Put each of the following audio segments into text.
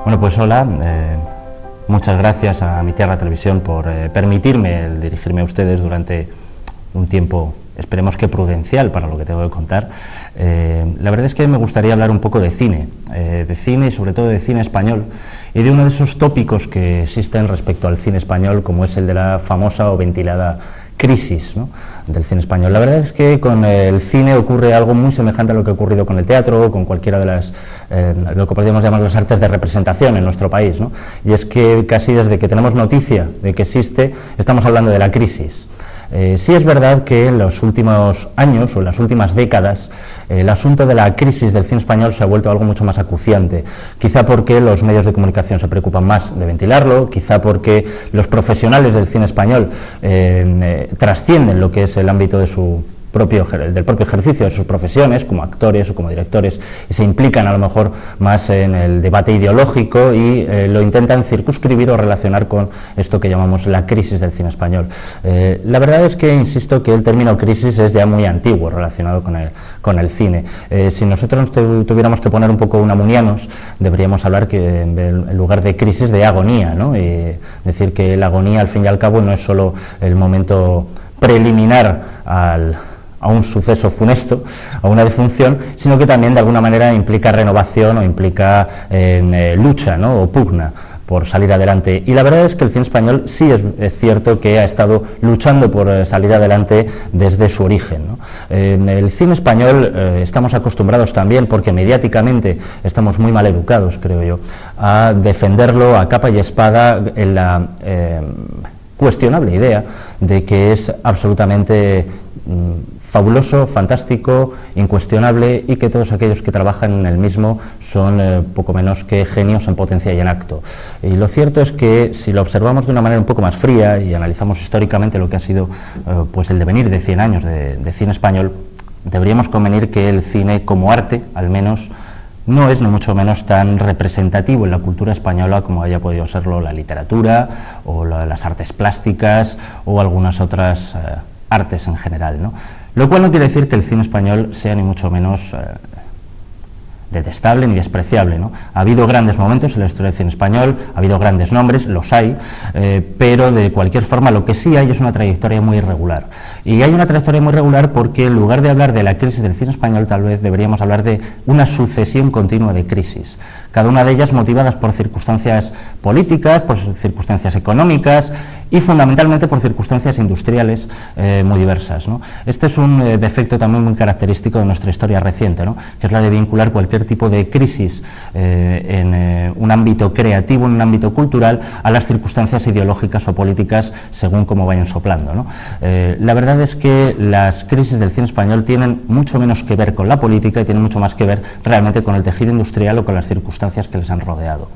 Bueno, pues hola, muchas gracias a Mi Tierra Televisión por permitirme dirigirme a ustedes durante un tiempo, esperemos que prudencial para lo que tengo que contar. La verdad es que me gustaría hablar un poco de cine y sobre todo de cine español y de uno de esos tópicos que existen respecto al cine español, como es el de la famosa o ventilada crisis, ¿no?, del cine español. La verdad es que con el cine ocurre algo muy semejante a lo que ha ocurrido con el teatro o con cualquiera de las, lo que podríamos llamar las artes de representación en nuestro país, ¿no? Y es que casi desde que tenemos noticia de que existe, estamos hablando de la crisis. Sí es verdad que en los últimos años o en las últimas décadas el asunto de la crisis del cine español se ha vuelto algo mucho más acuciante, quizá porque los medios de comunicación se preocupan más de ventilarlo, quizá porque los profesionales del cine español trascienden lo que es el ámbito de del propio ejercicio de sus profesiones, como actores o como directores, y se implican a lo mejor más en el debate ideológico y lo intentan circunscribir o relacionar con esto que llamamos la crisis del cine español. La verdad es que, insisto, que el término crisis es ya muy antiguo relacionado con el cine. Si nosotros tuviéramos que poner un poco unamunianos, deberíamos hablar que en lugar de crisis, de agonía, ¿no? Y decir que la agonía, al fin y al cabo, no es solo el momento preliminar a un suceso funesto, a una defunción, sino que también de alguna manera implica renovación o implica lucha, ¿no?, o pugna por salir adelante. Y la verdad es que el cine español sí es cierto que ha estado luchando por salir adelante desde su origen, ¿no? En el cine español estamos acostumbrados también, porque mediáticamente estamos muy mal educados, creo yo, a defenderlo a capa y espada en la cuestionable idea de que es absolutamente fabuloso, fantástico, incuestionable, y que todos aquellos que trabajan en el mismo son poco menos que genios en potencia y en acto. Y lo cierto es que si lo observamos de una manera un poco más fría y analizamos históricamente lo que ha sido pues el devenir de 100 años de cine español, deberíamos convenir que el cine como arte, al menos, no es ni mucho menos tan representativo en la cultura española como haya podido serlo la literatura o las artes plásticas o algunas otras artes en general, ¿no? Lo cual no quiere decir que el cine español sea ni mucho menos detestable ni despreciable, ¿no? Ha habido grandes momentos en la historia del cine español, ha habido grandes nombres, los hay, pero de cualquier forma lo que sí hay es una trayectoria muy irregular. Y hay una trayectoria muy irregular porque en lugar de hablar de la crisis del cine español, tal vez deberíamos hablar de una sucesión continua de crisis, cada una de ellas motivadas por circunstancias políticas, por circunstancias económicas y fundamentalmente por circunstancias industriales muy diversas, ¿no? Este es un defecto también muy característico de nuestra historia reciente, ¿no?, que es la de vincular cualquier tipo de crisis en un ámbito creativo, en un ámbito cultural, a las circunstancias ideológicas o políticas según cómo vayan soplando, ¿no? La verdad es que las crisis del cine español tienen mucho menos que ver con la política y tienen mucho más que ver realmente con el tejido industrial o con las circunstancias que les han rodeado.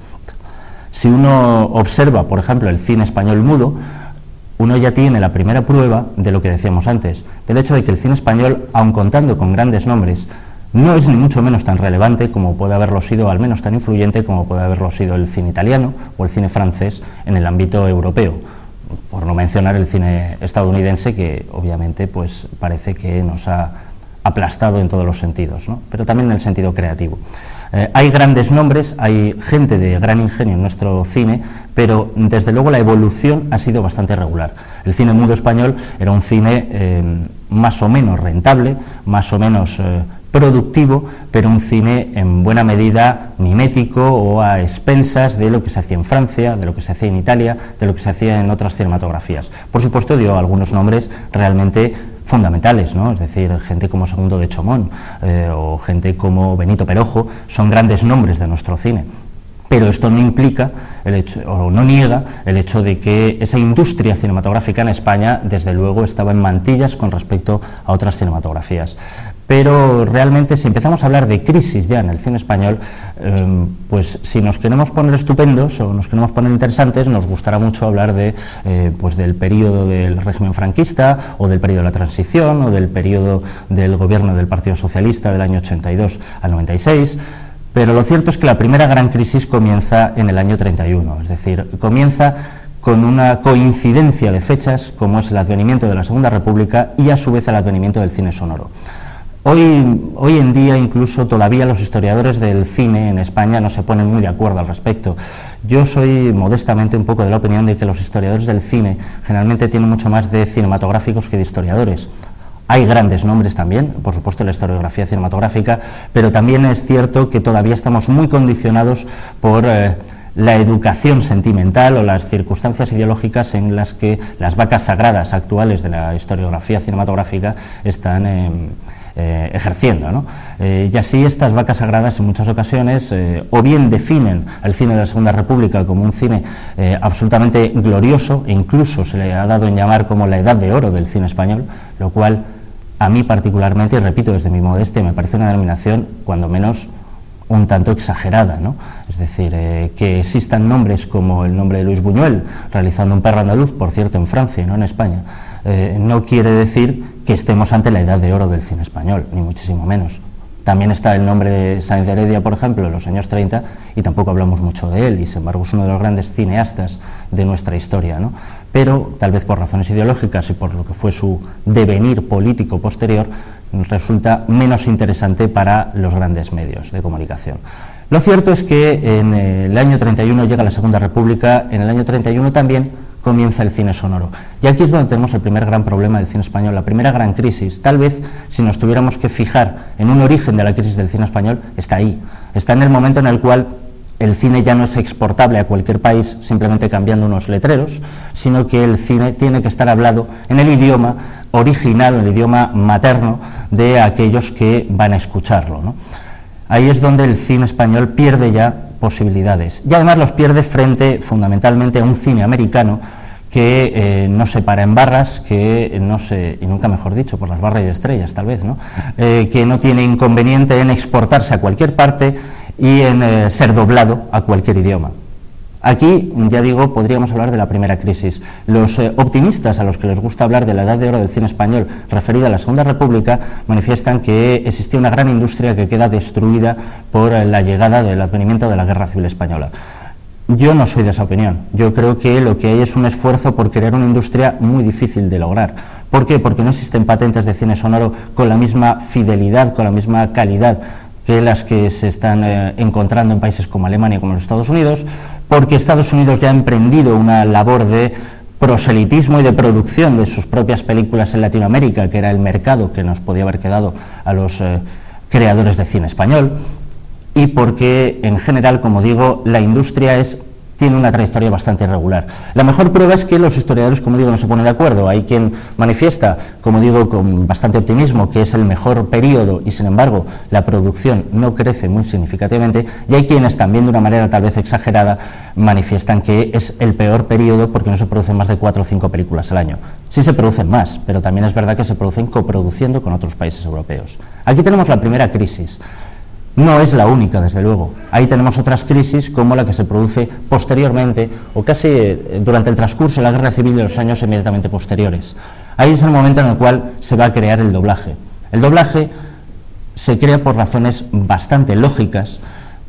Si uno observa, por ejemplo, el cine español mudo, uno ya tiene la primera prueba de lo que decíamos antes, del hecho de que el cine español, aun contando con grandes nombres, no es ni mucho menos tan relevante como puede haberlo sido, al menos tan influyente como puede haberlo sido el cine italiano o el cine francés en el ámbito europeo. por no mencionar el cine estadounidense, que obviamente pues parece que nos ha aplastado en todos los sentidos, ¿no? Pero también en el sentido creativo. Hay grandes nombres, hay gente de gran ingenio en nuestro cine, pero desde luego la evolución ha sido bastante regular. El cine mudo español era un cine más o menos rentable, más o menos productivo, pero un cine en buena medida mimético o a expensas de lo que se hacía en Francia, de lo que se hacía en Italia, de lo que se hacía en otras cinematografías. Por supuesto dio algunos nombres realmente fundamentales, ¿no? Es decir, gente como Segundo de Chomón o gente como Benito Perojo son grandes nombres de nuestro cine. Pero esto no implica el hecho, o no niega el hecho de que esa industria cinematográfica en España, desde luego, estaba en mantillas con respecto a otras cinematografías. Pero realmente, si empezamos a hablar de crisis ya en el cine español, pues si nos queremos poner estupendos o nos queremos poner interesantes, nos gustará mucho hablar de, pues del periodo del régimen franquista, o del periodo de la transición, o del periodo del gobierno del Partido Socialista del año 82 al 96. Pero lo cierto es que la primera gran crisis comienza en el año 31, es decir, comienza con una coincidencia de fechas, como es el advenimiento de la Segunda República y a su vez el advenimiento del cine sonoro. Hoy en día incluso todavía los historiadores del cine en España no se ponen muy de acuerdo al respecto. Yo soy modestamente un poco de la opinión de que los historiadores del cine generalmente tienen mucho más de cinematográficos que de historiadores. Hay grandes nombres también, por supuesto, en la historiografía cinematográfica, pero también es cierto que todavía estamos muy condicionados por la educación sentimental o las circunstancias ideológicas en las que las vacas sagradas actuales de la historiografía cinematográfica están ejerciendo, ¿no? Y así estas vacas sagradas en muchas ocasiones o bien definen al cine de la Segunda República como un cine absolutamente glorioso, e incluso se le ha dado en llamar como la edad de oro del cine español, lo cual a mí particularmente, y repito desde mi modestia, me parece una denominación cuando menos un tanto exagerada, ¿no? Es decir, que existan nombres como el nombre de Luis Buñuel realizando Un perro andaluz, por cierto en Francia y no en España, no quiere decir que estemos ante la edad de oro del cine español, ni muchísimo menos. También está el nombre de Sáenz de Heredia, por ejemplo, en los años 30, y tampoco hablamos mucho de él, y sin embargo es uno de los grandes cineastas de nuestra historia, ¿no? Pero, tal vez por razones ideológicas y por lo que fue su devenir político posterior, resulta menos interesante para los grandes medios de comunicación. Lo cierto es que en el año 31 llega la Segunda República, en el año 31 también comienza el cine sonoro. Y aquí es donde tenemos el primer gran problema del cine español, la primera gran crisis. Tal vez, si nos tuviéramos que fijar en un origen de la crisis del cine español, está ahí. Está en el momento en el cual el cine ya no es exportable a cualquier país simplemente cambiando unos letreros, sino que el cine tiene que estar hablado en el idioma original, en el idioma materno de aquellos que van a escucharlo, ¿no? Ahí es donde el cine español pierde ya posibilidades, y además los pierde frente fundamentalmente a un cine americano que no se para en barras, que no se, y nunca mejor dicho, por las barras y estrellas tal vez, ¿no? Que no tiene inconveniente en exportarse a cualquier parte y en ser doblado a cualquier idioma. Aquí, ya digo, podríamos hablar de la primera crisis. Los optimistas a los que les gusta hablar de la edad de oro del cine español referida a la Segunda República manifiestan que existía una gran industria que queda destruida por la llegada del advenimiento de la Guerra Civil Española. Yo no soy de esa opinión. Yo creo que lo que hay es un esfuerzo por crear una industria muy difícil de lograr. ¿Por qué? Porque no existen patentes de cine sonoro con la misma fidelidad, con la misma calidad que las que se están encontrando en países como Alemania y como los Estados Unidos, porque Estados Unidos ya ha emprendido una labor de proselitismo y de producción de sus propias películas en Latinoamérica, que era el mercado que nos podía haber quedado a los creadores de cine español, y porque en general, como digo, la industria tiene una trayectoria bastante irregular. La mejor prueba es que los historiadores, como digo, no se ponen de acuerdo. Hay quien manifiesta, como digo, con bastante optimismo, que es el mejor periodo y, sin embargo, la producción no crece muy significativamente, y hay quienes también, de una manera tal vez exagerada, manifiestan que es el peor periodo porque no se producen más de 4 o 5 películas al año. Sí se producen más, pero también es verdad que se producen coproduciendo con otros países europeos. Aquí tenemos la primera crisis. No es la única, desde luego. Ahí tenemos otras crisis como la que se produce posteriormente o casi durante el transcurso de la Guerra Civil de los años inmediatamente posteriores. Ahí es el momento en el cual se va a crear el doblaje. El doblaje se crea por razones bastante lógicas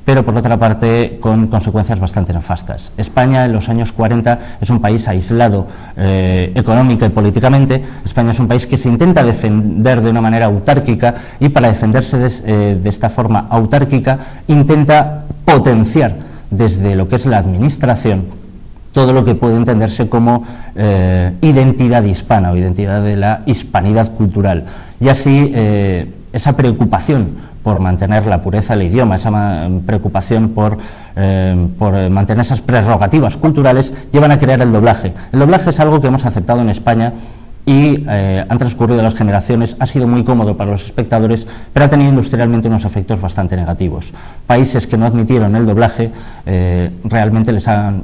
pero por otra parte con consecuencias bastante nefastas. España en los años 40 es un país aislado económica y políticamente. España es un país que se intenta defender de una manera autárquica y para defenderse de esta forma autárquica intenta potenciar desde lo que es la administración todo lo que puede entenderse como identidad hispana o identidad de la hispanidad cultural. Y así esa preocupación por mantener la pureza del idioma, esa preocupación por mantener esas prerrogativas culturales, llevan a crear el doblaje. El doblaje es algo que hemos aceptado en España y han transcurrido las generaciones, ha sido muy cómodo para los espectadores, pero ha tenido industrialmente unos efectos bastante negativos. Países que no admitieron el doblaje realmente les han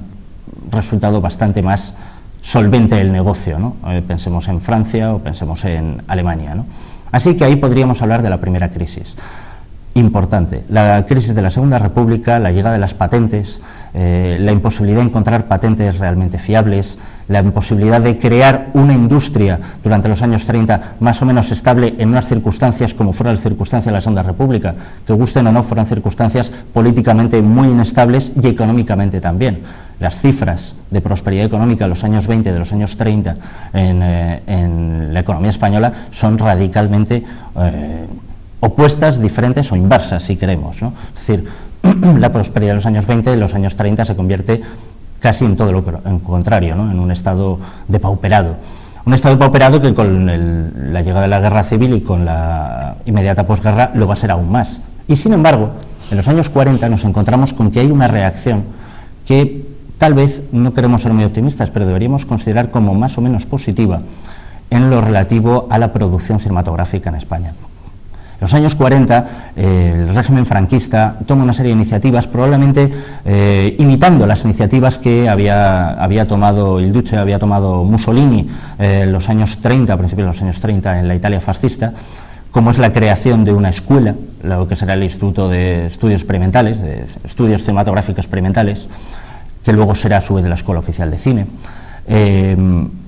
resultado bastante más solvente el negocio, ¿no? Pensemos en Francia o pensemos en Alemania, ¿no? Así que ahí podríamos hablar de la primera crisis. Importante, la crisis de la Segunda República, la llegada de las patentes, la imposibilidad de encontrar patentes realmente fiables, la imposibilidad de crear una industria durante los años 30 más o menos estable en unas circunstancias como fueran las circunstancias de la Segunda República, que gusten o no fueran circunstancias políticamente muy inestables y económicamente también. Las cifras de prosperidad económica en los años 20 de los años 30 en la economía española son radicalmente opuestas, diferentes o inversas, si queremos, ¿no? Es decir, la prosperidad de los años 20 en los años 30 se convierte casi en todo lo contrario, ¿no? En un estado depauperado. Un estado depauperado que con la llegada de la guerra civil y con la inmediata posguerra lo va a ser aún más. Y sin embargo, en los años 40 nos encontramos con que hay una reacción que tal vez no queremos ser muy optimistas, pero deberíamos considerar como más o menos positiva en lo relativo a la producción cinematográfica en España. En los años 40, el régimen franquista toma una serie de iniciativas, probablemente imitando las iniciativas que había tomado il Duce, había tomado Mussolini en los años 30, a principios de los años 30, en la Italia fascista, como es la creación de una escuela, lo que será el Instituto de Estudios Experimentales, de Estudios Cinematográficos Experimentales, que luego será a su vez de la Escuela Oficial de Cine.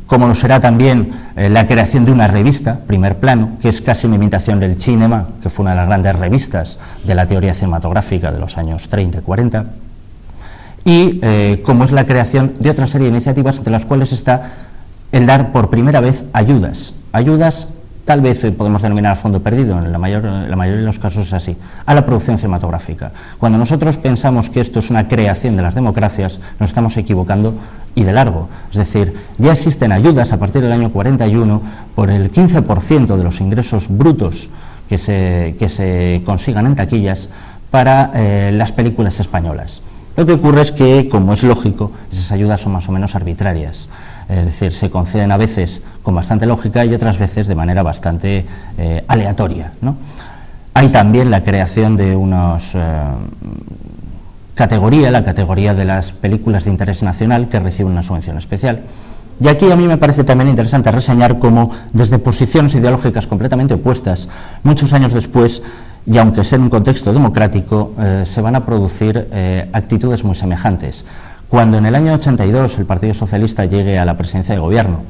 Como lo será también la creación de una revista, Primer Plano, que es casi una imitación del Cinema, que fue una de las grandes revistas de la teoría cinematográfica de los años 30 y 40, y como es la creación de otra serie de iniciativas, entre las cuales está el dar por primera vez ayudas tal vez podemos denominar a fondo perdido, en la mayoría de los casos es así, a la producción cinematográfica. Cuando nosotros pensamos que esto es una creación de las democracias, nos estamos equivocando y de largo. Es decir, ya existen ayudas a partir del año 41 por el 15% de los ingresos brutos que se consigan en taquillas para las películas españolas. Lo que ocurre es que, como es lógico, esas ayudas son más o menos arbitrarias. Es decir, se conceden a veces con bastante lógica y otras veces de manera bastante aleatoria, ¿no? Hay también la creación de unos la categoría de las películas de interés nacional que reciben una subvención especial. Y aquí a mí me parece también interesante reseñar cómo desde posiciones ideológicas completamente opuestas, muchos años después, y aunque sea en un contexto democrático, se van a producir actitudes muy semejantes. Cuando en el año 82 el Partido Socialista llegue a la presidencia de gobierno,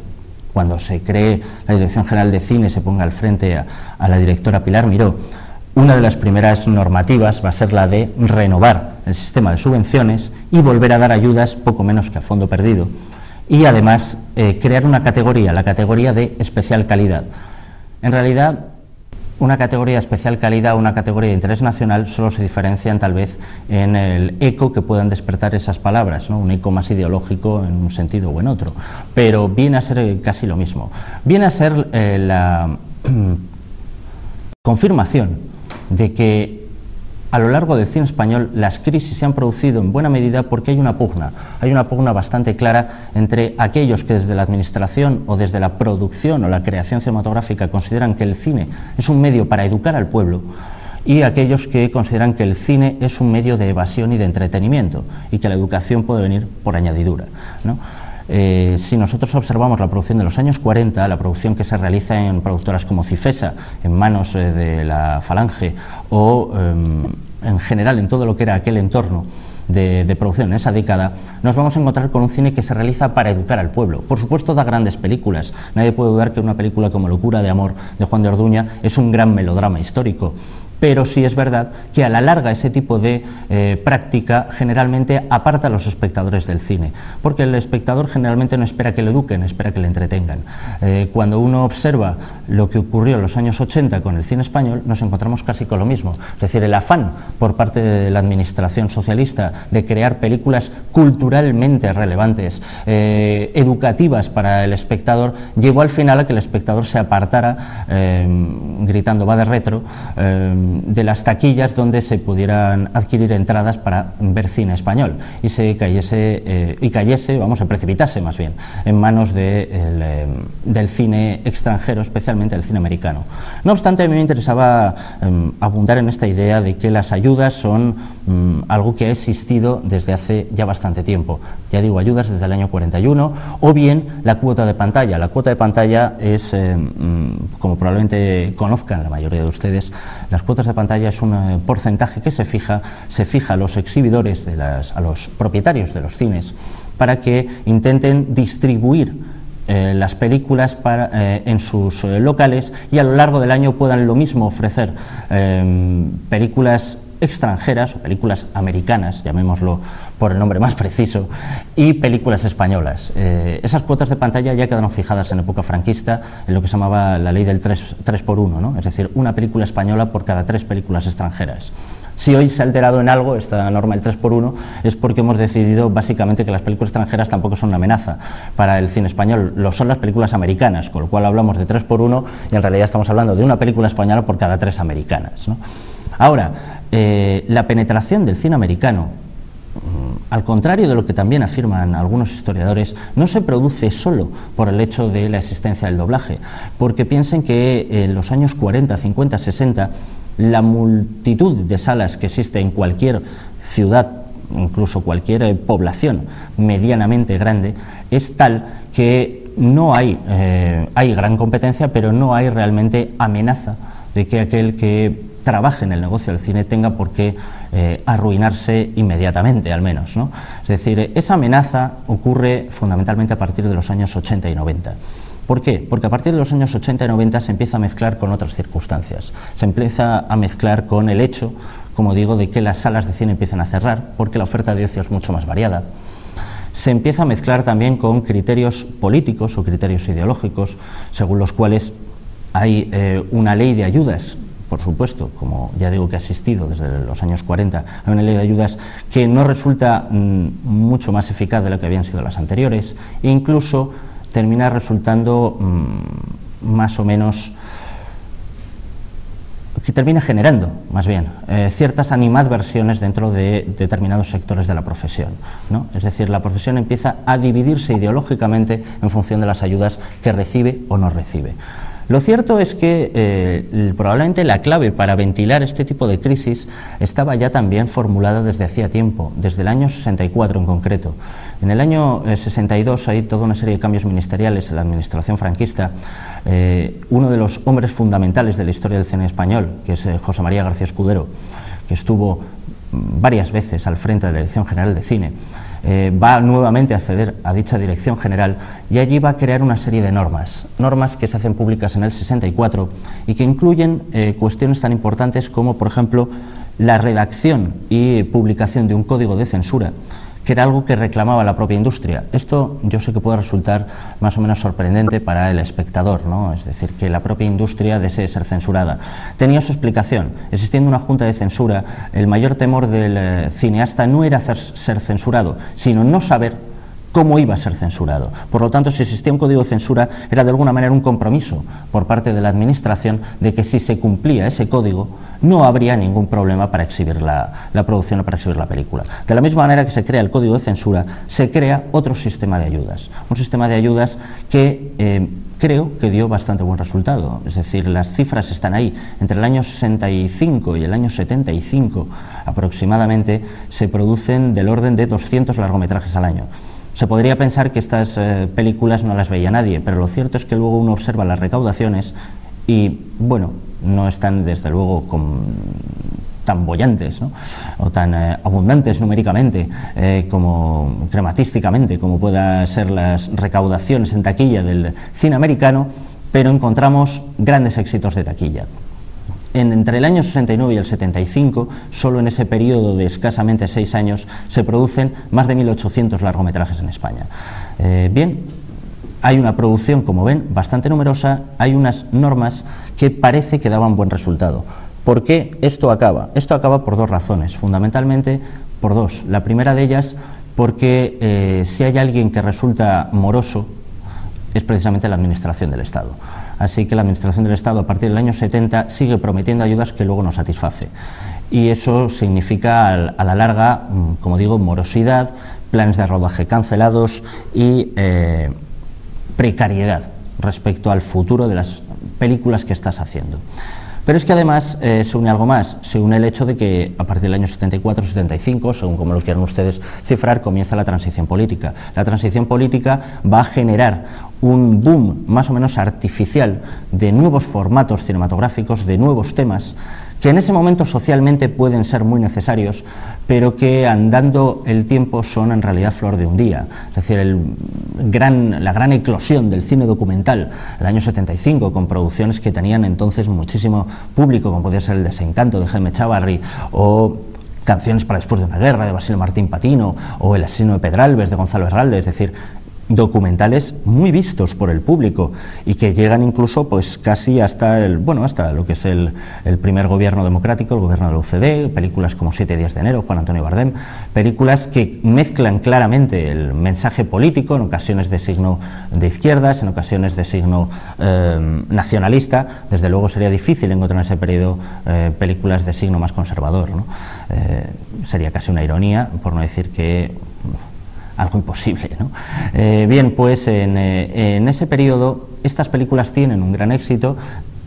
cuando se cree la Dirección General de Cine, se ponga al frente a la directora Pilar Miró, una de las primeras normativas va a ser la de renovar el sistema de subvenciones y volver a dar ayudas poco menos que a fondo perdido. Y además crear una categoría, la categoría de especial calidad. En realidad, una categoría de especial calidad o una categoría de interés nacional solo se diferencian tal vez en el eco que puedan despertar esas palabras, ¿no? Un eco más ideológico en un sentido o en otro, pero viene a ser casi lo mismo. Viene a ser la confirmación de que a lo largo del cine español las crisis se han producido en buena medida porque hay una pugna bastante clara entre aquellos que desde la administración o desde la producción o la creación cinematográfica consideran que el cine es un medio para educar al pueblo y aquellos que consideran que el cine es un medio de evasión y de entretenimiento y que la educación puede venir por añadidura, ¿no? Si nosotros observamos la producción de los años 40, la producción que se realiza en productoras como Cifesa, en manos de la Falange o en general en todo lo que era aquel entorno de producción en esa década, nos vamos a encontrar con un cine que se realiza para educar al pueblo. Por supuesto da grandes películas, nadie puede dudar que una película como Locura de amor de Juan de Orduña es un gran melodrama histórico, Pero sí es verdad que a la larga ese tipo de práctica generalmente aparta a los espectadores del cine, porque el espectador generalmente no espera que le eduquen, espera que le entretengan. Cuando uno observa lo que ocurrió en los años 80 con el cine español, nos encontramos casi con lo mismo. Es decir, el afán por parte de la administración socialista de crear películas culturalmente relevantes, educativas para el espectador, llevó al final a que el espectador se apartara gritando "va de retro" de las taquillas donde se pudieran adquirir entradas para ver cine español y se cayese, vamos, se precipitase más bien en manos del cine extranjero, especialmente del cine americano. No obstante, a mí me interesaba abundar en esta idea de que las ayudas son algo que ha existido desde hace ya bastante tiempo. Ya digo, ayudas desde el año 41, o bien la cuota de pantalla. La cuota de pantalla es, como probablemente conozcan la mayoría de ustedes, las cuotas de pantalla es un porcentaje que se fija a los exhibidores, a los propietarios de los cines, para que intenten distribuir las películas en sus locales y a lo largo del año puedan lo mismo ofrecer películas extranjeras o películas americanas, llamémoslo por el nombre más preciso, y películas españolas. Esas cuotas de pantalla ya quedaron fijadas en época franquista en lo que se llamaba la ley del 3x1, ¿no? Es decir, una película española por cada 3 películas extranjeras. Si hoy se ha alterado en algo esta norma del 3x1 es porque hemos decidido básicamente que las películas extranjeras tampoco son una amenaza para el cine español, lo son las películas americanas, con lo cual hablamos de 3x1 y en realidad estamos hablando de una película española por cada 3 americanas, ¿no? Ahora, la penetración del cine americano, al contrario de lo que también afirman algunos historiadores, no se produce solo por el hecho de la existencia del doblaje, porque piensen que en los años 40, 50, 60, la multitud de salas que existe en cualquier ciudad, incluso cualquier población medianamente grande, es tal que no hay gran competencia, pero no hay realmente amenaza de que aquel que trabaje en el negocio del cine tenga por qué arruinarse inmediatamente, al menos, ¿no? Es decir, esa amenaza ocurre fundamentalmente a partir de los años 80 y 90. ¿Por qué? Porque a partir de los años 80 y 90 se empieza a mezclar con otras circunstancias. Se empieza a mezclar con el hecho, como digo, de que las salas de cine empiezan a cerrar, porque la oferta de ocio es mucho más variada. Se empieza a mezclar también con criterios políticos o criterios ideológicos, según los cuales hay una ley de ayudas, por supuesto, como ya digo que ha existido desde los años 40, hay una ley de ayudas que no resulta mucho más eficaz de lo que habían sido las anteriores, e incluso termina resultando más o menos, que termina generando, más bien, ciertas animadversiones dentro de determinados sectores de la profesión, ¿no? Es decir, la profesión empieza a dividirse ideológicamente en función de las ayudas que recibe o no recibe. Lo cierto es que probablemente la clave para ventilar este tipo de crisis estaba ya también formulada desde hacía tiempo, desde el año 64 en concreto. En el año 62 hay toda una serie de cambios ministeriales en la administración franquista. Uno de los hombres fundamentales de la historia del cine español, que es José María García Escudero, que estuvo varias veces al frente de la Dirección General de Cine, va nuevamente a acceder a dicha Dirección General y allí va a crear una serie de normas que se hacen públicas en el 64 y que incluyen cuestiones tan importantes como, por ejemplo, la redacción y publicación de un código de censura, que era algo que reclamaba la propia industria. Esto yo sé que puede resultar más o menos sorprendente para el espectador, ¿no? Es decir, que la propia industria desee ser censurada. Tenía su explicación. Existiendo una junta de censura, el mayor temor del cineasta no era ser censurado, sino no saber cómo iba a ser censurado. Por lo tanto, si existía un código de censura, era de alguna manera un compromiso por parte de la administración de que si se cumplía ese código, no habría ningún problema para exhibir la producción o para exhibir la película. De la misma manera que se crea el código de censura, se crea otro sistema de ayudas. Un sistema de ayudas que creo que dio bastante buen resultado. Es decir, las cifras están ahí. Entre el año 65 y el año 75 aproximadamente se producen del orden de 200 largometrajes al año. Se podría pensar que estas películas no las veía nadie, pero lo cierto es que luego uno observa las recaudaciones y, bueno, no están desde luego tan bollantes, ¿no? O tan abundantes numéricamente como crematísticamente como puedan ser las recaudaciones en taquilla del cine americano, pero encontramos grandes éxitos de taquilla. Entre el año 69 y el 75, solo en ese periodo de escasamente 6 años, se producen más de 1.800 largometrajes en España. Bien, hay una producción, como ven, bastante numerosa, hay unas normas que parece que daban buen resultado. ¿Por qué esto acaba? Esto acaba por 2 razones, fundamentalmente por 2. La primera de ellas, porque si hay alguien que resulta moroso, es precisamente la Administración del Estado. Así que la Administración del Estado, a partir del año 70, sigue prometiendo ayudas que luego no satisface. Y eso significa, a la larga, como digo, morosidad, planes de rodaje cancelados y precariedad respecto al futuro de las películas que estás haciendo. Pero es que además se une algo más, se une el hecho de que a partir del año 74-75, según como lo quieran ustedes cifrar, comienza la transición política. La transición política va a generar un boom más o menos artificial de nuevos formatos cinematográficos, de nuevos temas, que en ese momento socialmente pueden ser muy necesarios, pero que andando el tiempo son en realidad flor de un día. Es decir, la gran eclosión del cine documental, el año 75, con producciones que tenían entonces muchísimo público, como podía ser El desencanto de Jaime Chávarri, o Canciones para después de una guerra de Basilio Martín Patino, o El asesino de Pedralbes de Gonzalo Herralde, es decir, documentales muy vistos por el público y que llegan incluso pues casi hasta hasta lo que es el primer gobierno democrático, el gobierno de la UCD, películas como 7 días de enero, Juan Antonio Bardem, películas que mezclan claramente el mensaje político, en ocasiones de signo de izquierdas, en ocasiones de signo nacionalista. Desde luego sería difícil encontrar en ese periodo películas de signo más conservador, ¿no? Sería casi una ironía, por no decir que algo imposible, ¿no? Bien, pues en ese periodo estas películas tienen un gran éxito,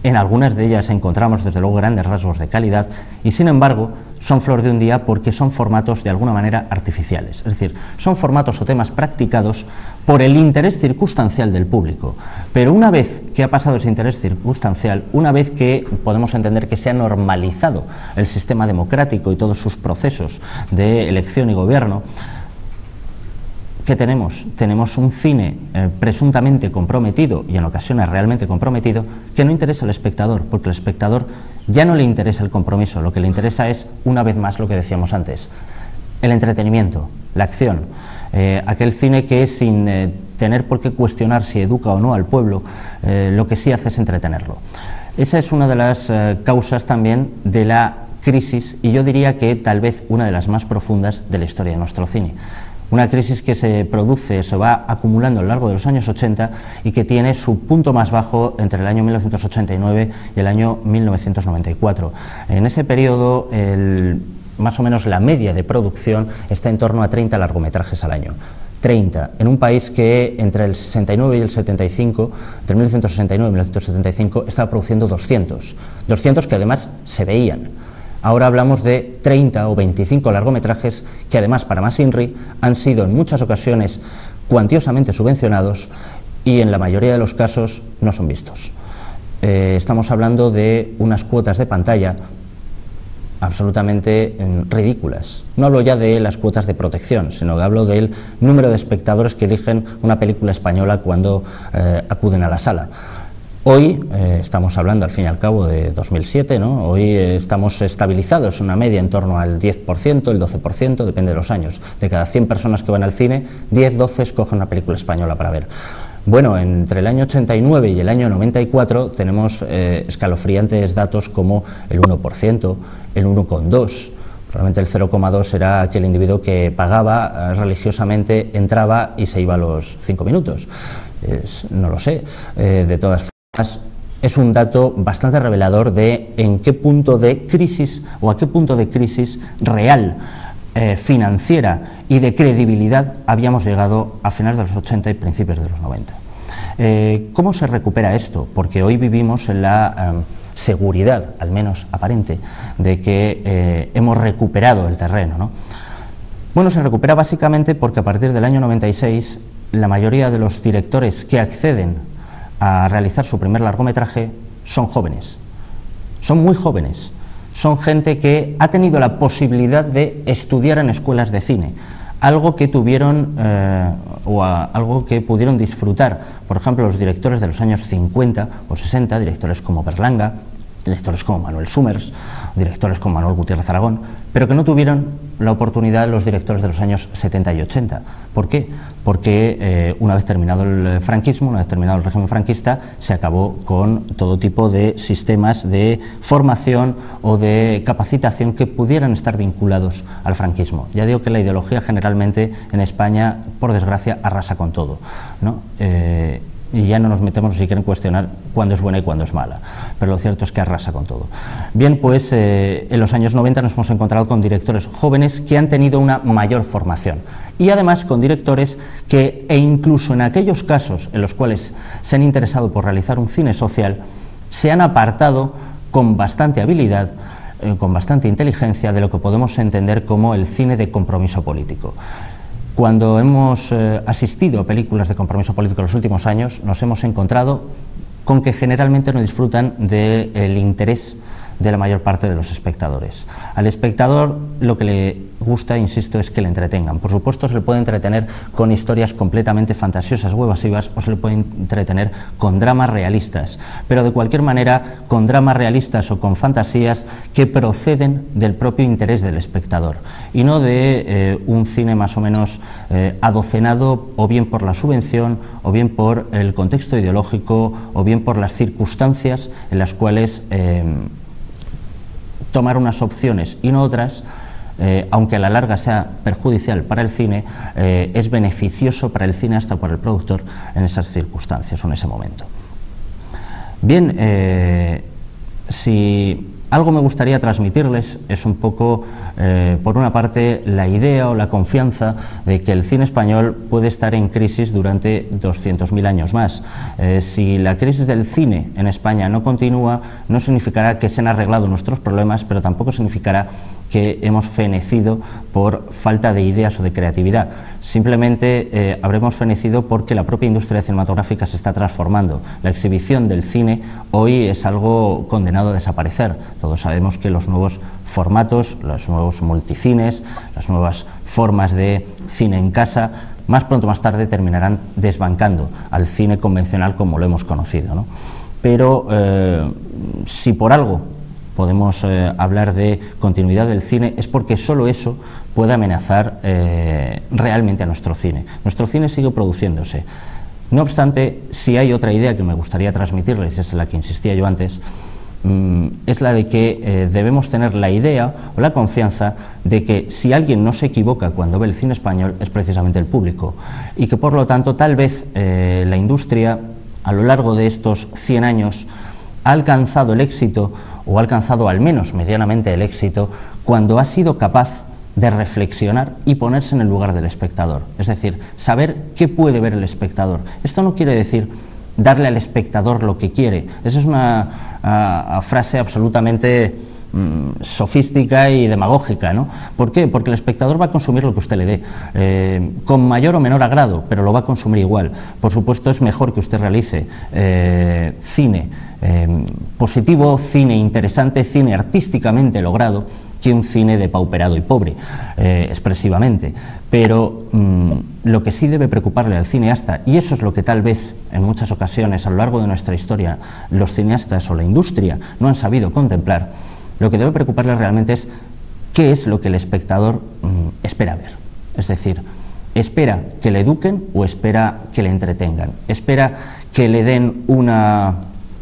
en algunas de ellas encontramos desde luego grandes rasgos de calidad y sin embargo son flor de un día porque son formatos de alguna manera artificiales, es decir, son formatos o temas practicados por el interés circunstancial del público, pero una vez que ha pasado ese interés circunstancial, una vez que podemos entender que se ha normalizado el sistema democrático y todos sus procesos de elección y gobierno, ¿qué tenemos? Tenemos un cine presuntamente comprometido y en ocasiones realmente comprometido que no interesa al espectador, porque al espectador ya no le interesa el compromiso, lo que le interesa es, una vez más, lo que decíamos antes, el entretenimiento, la acción, aquel cine que sin tener por qué cuestionar si educa o no al pueblo, lo que sí hace es entretenerlo. Esa es una de las causas también de la crisis y yo diría que tal vez una de las más profundas de la historia de nuestro cine. Una crisis que se va acumulando a lo largo de los años 80 y que tiene su punto más bajo entre el año 1989 y el año 1994. En ese periodo, más o menos la media de producción está en torno a 30 largometrajes al año. 30, en un país que entre el 69 y el 75, entre 1969 y 1975, estaba produciendo 200 que además se veían. Ahora hablamos de 30 o 25 largometrajes que además para más INRI han sido en muchas ocasiones cuantiosamente subvencionados y en la mayoría de los casos no son vistos. Estamos hablando de unas cuotas de pantalla absolutamente ridículas. No hablo ya de las cuotas de protección, sino que hablo del número de espectadores que eligen una película española cuando acuden a la sala. Hoy estamos hablando al fin y al cabo de 2007, ¿no? Hoy estamos estabilizados en una media en torno al 10%, el 12%, depende de los años. De cada 100 personas que van al cine, 10, 12 escogen una película española para ver. Bueno, entre el año 89 y el año 94 tenemos escalofriantes datos como el 1%, el 1,2%. Probablemente el 0,2 era aquel individuo que pagaba religiosamente, entraba y se iba a los 5 minutos. No lo sé, de todas formas. Es un dato bastante revelador de en qué punto de crisis o a qué punto de crisis real, financiera y de credibilidad habíamos llegado a finales de los 80 y principios de los 90. ¿Cómo se recupera esto? Porque hoy vivimos en la seguridad, al menos aparente, de que hemos recuperado el terreno, ¿no? Bueno, se recupera básicamente porque a partir del año 96 la mayoría de los directores que acceden a realizar su primer largometraje son jóvenes, son muy jóvenes, son gente que ha tenido la posibilidad de estudiar en escuelas de cine, algo que tuvieron algo que pudieron disfrutar, por ejemplo, los directores de los años 50 o 60, directores como Berlanga, directores como Manuel Summers, directores como Manuel Gutiérrez Aragón, pero que no tuvieron la oportunidad los directores de los años 70 y 80. ¿Por qué? Porque una vez terminado el franquismo, una vez terminado el régimen franquista, se acabó con todo tipo de sistemas de formación o de capacitación que pudieran estar vinculados al franquismo. Ya digo que la ideología generalmente en España, por desgracia, arrasa con todo, ¿no? Y ya no nos metemos ni siquiera en cuestionar cuándo es buena y cuándo es mala, pero lo cierto es que arrasa con todo. Bien, pues en los años 90 nos hemos encontrado con directores jóvenes que han tenido una mayor formación y además con directores que, e incluso en aquellos casos en los cuales se han interesado por realizar un cine social, se han apartado con bastante habilidad, con bastante inteligencia de lo que podemos entender como el cine de compromiso político. Cuando hemos asistido a películas de compromiso político en los últimos años, nos hemos encontrado con que generalmente no disfrutan del interés de la mayor parte de los espectadores. Al espectador lo que le gusta, insisto, es que le entretengan. Por supuesto, se le puede entretener con historias completamente fantasiosas o evasivas, o se le puede entretener con dramas realistas, pero de cualquier manera con dramas realistas o con fantasías que proceden del propio interés del espectador y no de un cine más o menos adocenado o bien por la subvención o bien por el contexto ideológico o bien por las circunstancias en las cuales tomar unas opciones y no otras, aunque a la larga sea perjudicial para el cine, es beneficioso para el cineasta o para el productor en esas circunstancias o en ese momento. Bien, si algo me gustaría transmitirles es un poco, por una parte, la idea o la confianza de que el cine español puede estar en crisis durante 200.000 años más. Si la crisis del cine en España no continúa, no significará que se han arreglado nuestros problemas, pero tampoco significará que hemos fenecido por falta de ideas o de creatividad. Simplemente habremos fenecido porque la propia industria cinematográfica se está transformando. La exhibición del cine hoy es algo condenado a desaparecer. Todos sabemos que los nuevos formatos, los nuevos multicines, las nuevas formas de cine en casa, más pronto o más tarde terminarán desbancando al cine convencional como lo hemos conocido, ¿no? Pero si por algo podemos hablar de continuidad del cine, es porque solo eso puede amenazar realmente a nuestro cine. Nuestro cine sigue produciéndose. No obstante, si hay otra idea que me gustaría transmitirles, es la que insistía yo antes, es la de que debemos tener la idea o la confianza de que si alguien no se equivoca cuando ve el cine español es precisamente el público y que por lo tanto tal vez la industria a lo largo de estos 100 años ha alcanzado el éxito o ha alcanzado al menos medianamente el éxito cuando ha sido capaz de reflexionar y ponerse en el lugar del espectador, es decir, saber qué puede ver el espectador. Esto no quiere decir darle al espectador lo que quiere. Esa es una frase absolutamente sofística y demagógica, ¿no? ¿Por qué? Porque el espectador va a consumir lo que usted le dé, con mayor o menor agrado, pero lo va a consumir igual. Por supuesto, es mejor que usted realice cine positivo, cine interesante, cine artísticamente logrado, que un cine depauperado y pobre, expresivamente. Pero lo que sí debe preocuparle al cineasta, y eso es lo que tal vez en muchas ocasiones a lo largo de nuestra historia los cineastas o la industria no han sabido contemplar, lo que debe preocuparle realmente es qué es lo que el espectador espera ver. Es decir, ¿espera que le eduquen o espera que le entretengan? ¿Espera que le den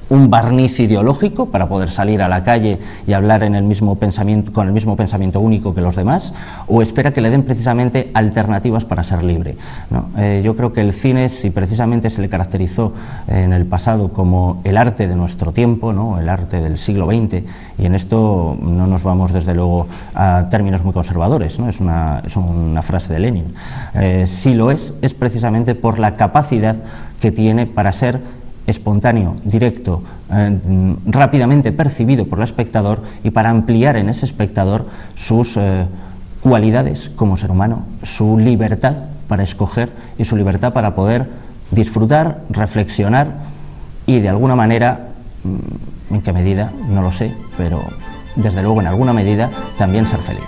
un barniz ideológico para poder salir a la calle y hablar en el mismo pensamiento, con el mismo pensamiento único que los demás, o espera que le den precisamente alternativas para ser libre, ¿no? Yo creo que el cine, si precisamente se le caracterizó en el pasado como el arte de nuestro tiempo, ¿no? El arte del siglo XX, y en esto no nos vamos desde luego a términos muy conservadores, ¿no? Es una frase de Lenin, si lo es precisamente por la capacidad que tiene para ser espontáneo, directo, rápidamente percibido por el espectador y para ampliar en ese espectador sus cualidades como ser humano, su libertad para escoger y su libertad para poder disfrutar, reflexionar y de alguna manera, en qué medida, no lo sé, pero desde luego en alguna medida también ser feliz.